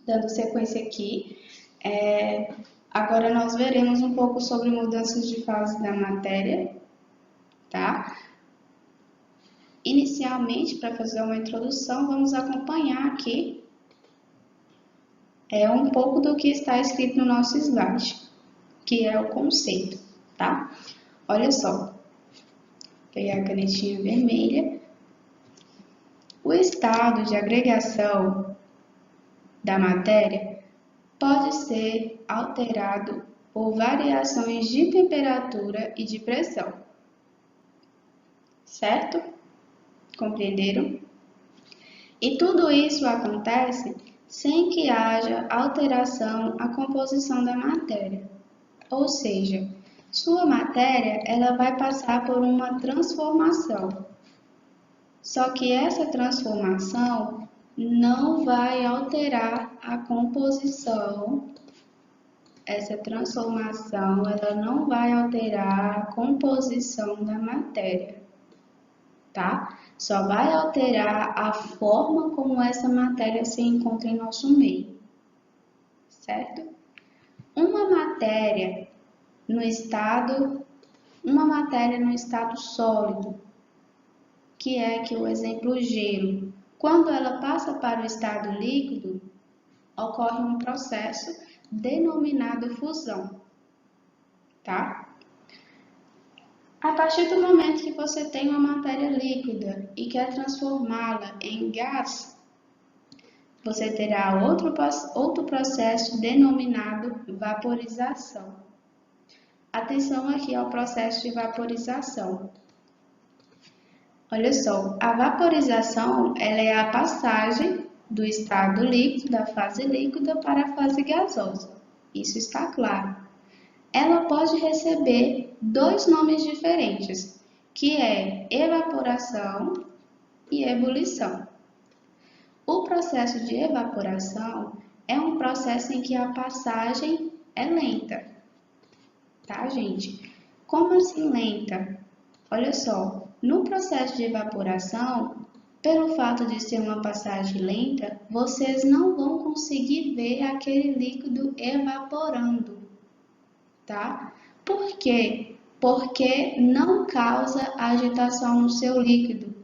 dando sequência aqui. Agora nós veremos um pouco sobre mudanças de fase da matéria, tá? Inicialmente, para fazer uma introdução, vamos acompanhar aqui um pouco do que está escrito no nosso slide, que é o conceito, tá? Olha só, vou pegar a canetinha vermelha. O estado de agregação da matéria pode ser alterado por variações de temperatura e de pressão. Certo? Compreenderam? E tudo isso acontece sem que haja alteração à composição da matéria. Ou seja, sua matéria ela vai passar por uma transformação. Só que essa transformação não vai alterar a composição. Essa transformação ela não vai alterar a composição da matéria, tá? Só vai alterar a forma como essa matéria se encontra em nosso meio, certo? Uma matéria no estado sólido, que é aqui o exemplo gelo, quando ela passa para o estado líquido, ocorre um processo denominado fusão, tá? A partir do momento que você tem uma matéria líquida e quer transformá-la em gás, você terá outro processo denominado vaporização. Atenção aqui ao processo de vaporização. Olha só, a vaporização ela é a passagem do estado líquido, da fase líquida, para a fase gasosa. Isso está claro. Ela pode receber dois nomes diferentes, que é evaporação e ebulição. O processo de evaporação é um processo em que a passagem é lenta, tá, gente? Como assim lenta? Olha só, no processo de evaporação, pelo fato de ser uma passagem lenta, vocês não vão conseguir ver aquele líquido evaporando, tá? Por quê? Porque não causa agitação no seu líquido,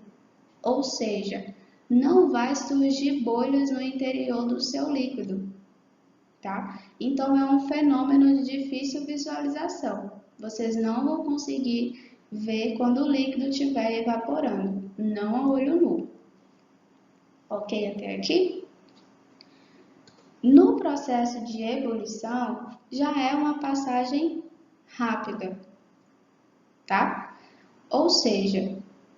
ou seja, não vai surgir bolhas no interior do seu líquido, tá? Então é um fenômeno de difícil visualização. Vocês não vão conseguir ver quando o líquido estiver evaporando, não a olho nu. Ok até aqui? No processo de ebulição, já é uma passagem rápida, tá? Ou seja,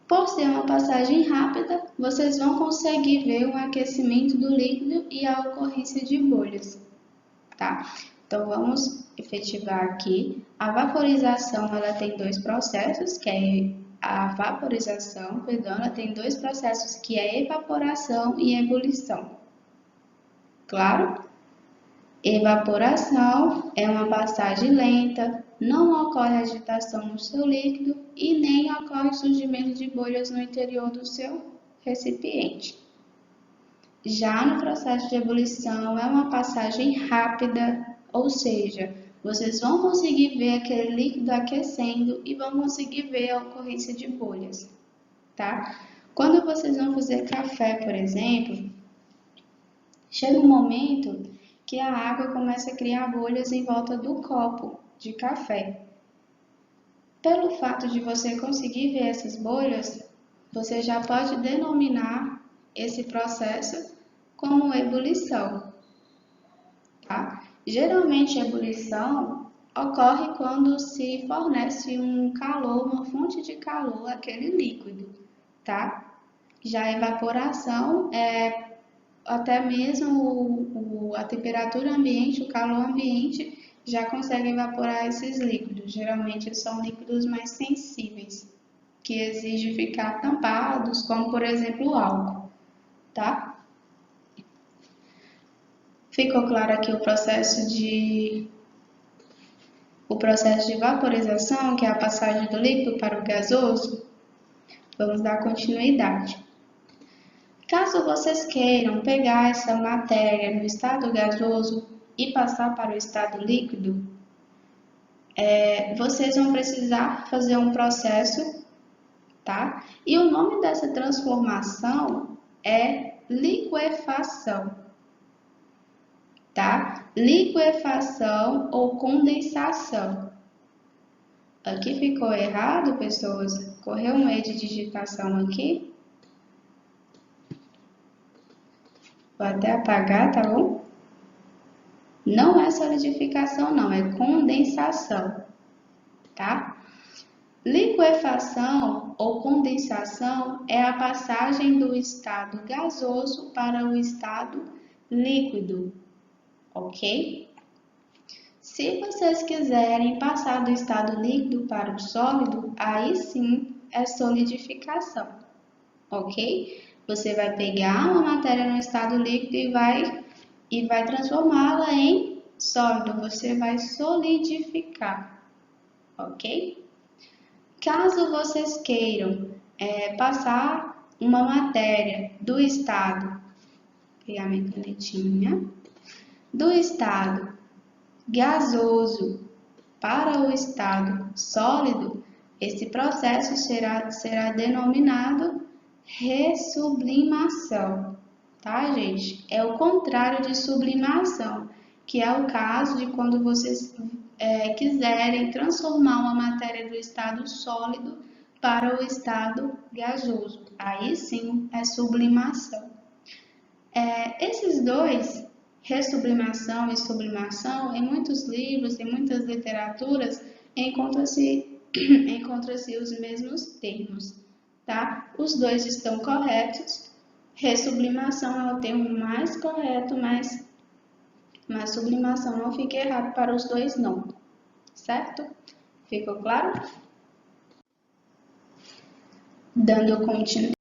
por ser uma passagem rápida, vocês vão conseguir ver o aquecimento do líquido e a ocorrência de bolhas, tá? Então, vamos efetivar aqui. A vaporização, ela tem dois processos, que é ela tem dois processos, que é evaporação e ebulição. Claro? Evaporação é uma passagem lenta, não ocorre agitação no seu líquido e nem ocorre surgimento de bolhas no interior do seu recipiente. Já no processo de ebulição é uma passagem rápida, ou seja, vocês vão conseguir ver aquele líquido aquecendo e vão conseguir ver a ocorrência de bolhas, tá? Quando vocês vão fazer café, por exemplo, chega um momento que a água começa a criar bolhas em volta do copo de café. Pelo fato de você conseguir ver essas bolhas, você já pode denominar esse processo como ebulição, tá? Geralmente, a ebulição ocorre quando se fornece um calor, uma fonte de calor àquele líquido, tá? Já a evaporação é até mesmo a temperatura ambiente, o calor ambiente, já consegue evaporar esses líquidos. Geralmente são líquidos mais sensíveis, que exigem ficar tampados, como por exemplo o álcool, tá? Ficou claro aqui o processo de vaporização, que é a passagem do líquido para o gasoso? Vamos dar continuidade. Caso vocês queiram pegar essa matéria no estado gasoso e passar para o estado líquido, vocês vão precisar fazer um processo, tá? E o nome dessa transformação é liquefação, tá? Liquefação ou condensação. Aqui ficou errado, pessoas? Correu um erro de digitação aqui. Vou até apagar, tá bom? Não é solidificação, não, é condensação, tá? Liquefação ou condensação é a passagem do estado gasoso para o estado líquido, ok? Se vocês quiserem passar do estado líquido para o sólido, aí sim é solidificação, ok? Você vai pegar uma matéria no estado líquido e vai transformá-la em sólido, você vai solidificar, ok? Caso vocês queiram passar uma matéria do estado, vou pegar minha canetinha, do estado gasoso para o estado sólido, esse processo será denominado ressublimação, tá, gente? É o contrário de sublimação, que é o caso de quando vocês quiserem transformar uma matéria do estado sólido para o estado gasoso. Aí sim é sublimação. Esses dois, ressublimação e sublimação, em muitos livros, em muitas literaturas, encontra-se os mesmos termos, tá? Os dois estão corretos. Ressublimação é o termo mais correto, mas sublimação não fica errado para os dois não, certo? Ficou claro? Dando continuidade,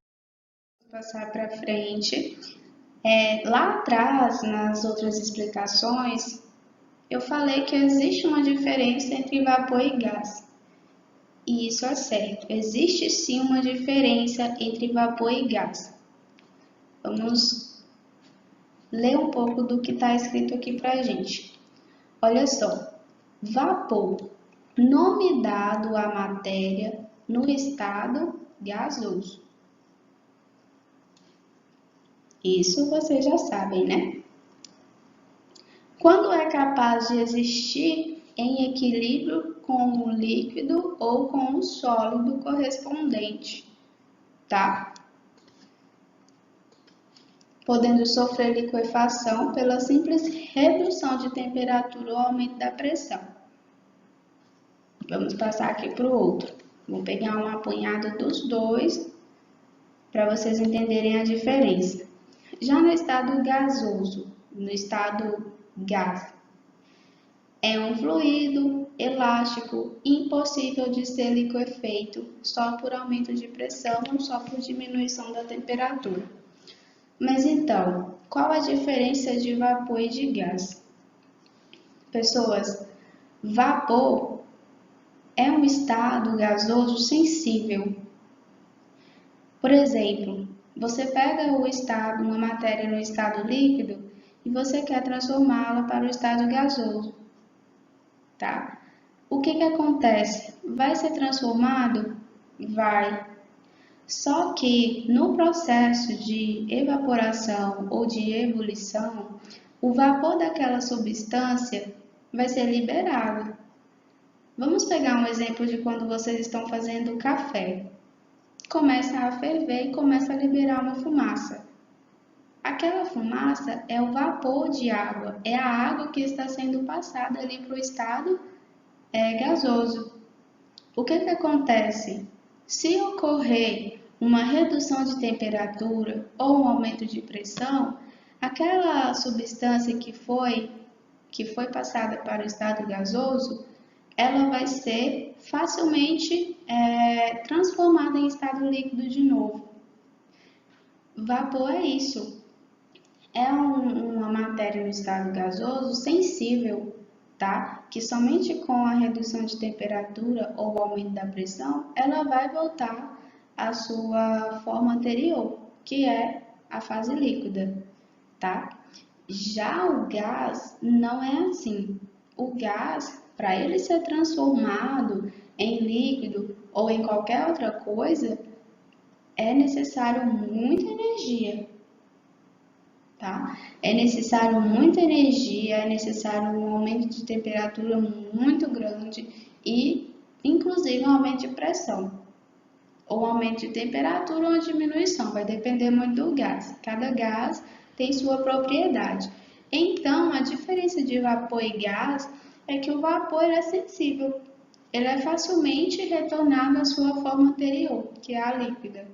passar para frente. Lá atrás, nas outras explicações, eu falei que existe uma diferença entre vapor e gás. E isso é certo, existe sim uma diferença entre vapor e gás. Vamos ler um pouco do que está escrito aqui para a gente. Olha só, vapor, nome dado à matéria no estado gasoso. Isso vocês já sabem, né? Quando é capaz de existir em equilíbrio com o líquido ou com o sólido correspondente, tá? Podendo sofrer liquefação pela simples redução de temperatura ou aumento da pressão. Vamos passar aqui para o outro. Vou pegar um apanhado dos dois para vocês entenderem a diferença. Já no estado gasoso, no estado gás, é um fluido elástico impossível de ser liquefeito só por aumento de pressão ou só por diminuição da temperatura. Mas então, qual a diferença de vapor e de gás? Pessoas, vapor é um estado gasoso sensível. Por exemplo, você pega uma matéria no estado líquido e você quer transformá-la para o estado gasoso, tá? O que acontece? Vai ser transformado? Vai. Só que no processo de evaporação ou de ebulição, o vapor daquela substância vai ser liberado. Vamos pegar um exemplo de quando vocês estão fazendo café. Começa a ferver e começa a liberar uma fumaça. Aquela fumaça é o vapor de água, é a água que está sendo passada ali para o estado gasoso. O que acontece? Se ocorrer uma redução de temperatura ou um aumento de pressão, aquela substância que foi passada para o estado gasoso, ela vai ser facilmente transformada em estado líquido de novo. Vapor é isso. É uma matéria no estado gasoso sensível, tá? Que somente com a redução de temperatura ou o aumento da pressão, ela vai voltar à sua forma anterior, que é à fase líquida, tá? Já o gás não é assim. O gás, para ele ser transformado em líquido ou em qualquer outra coisa, é necessário muita energia, tá? É necessário muita energia, é necessário um aumento de temperatura muito grande e, inclusive, um aumento de pressão, ou aumento de temperatura ou diminuição, vai depender muito do gás. Cada gás tem sua propriedade. Então, a diferença de vapor e gás é que o vapor é sensível, ele é facilmente retornado à sua forma anterior, que é a líquida,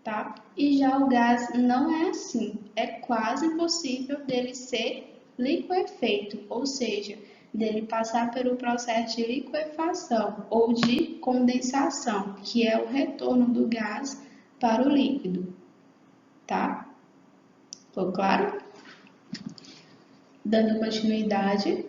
tá? E já o gás não é assim, é quase impossível dele ser liquefeito, ou seja, dele passar pelo processo de liquefação ou de condensação, que é o retorno do gás para o líquido, tá? Ficou claro? Dando continuidade,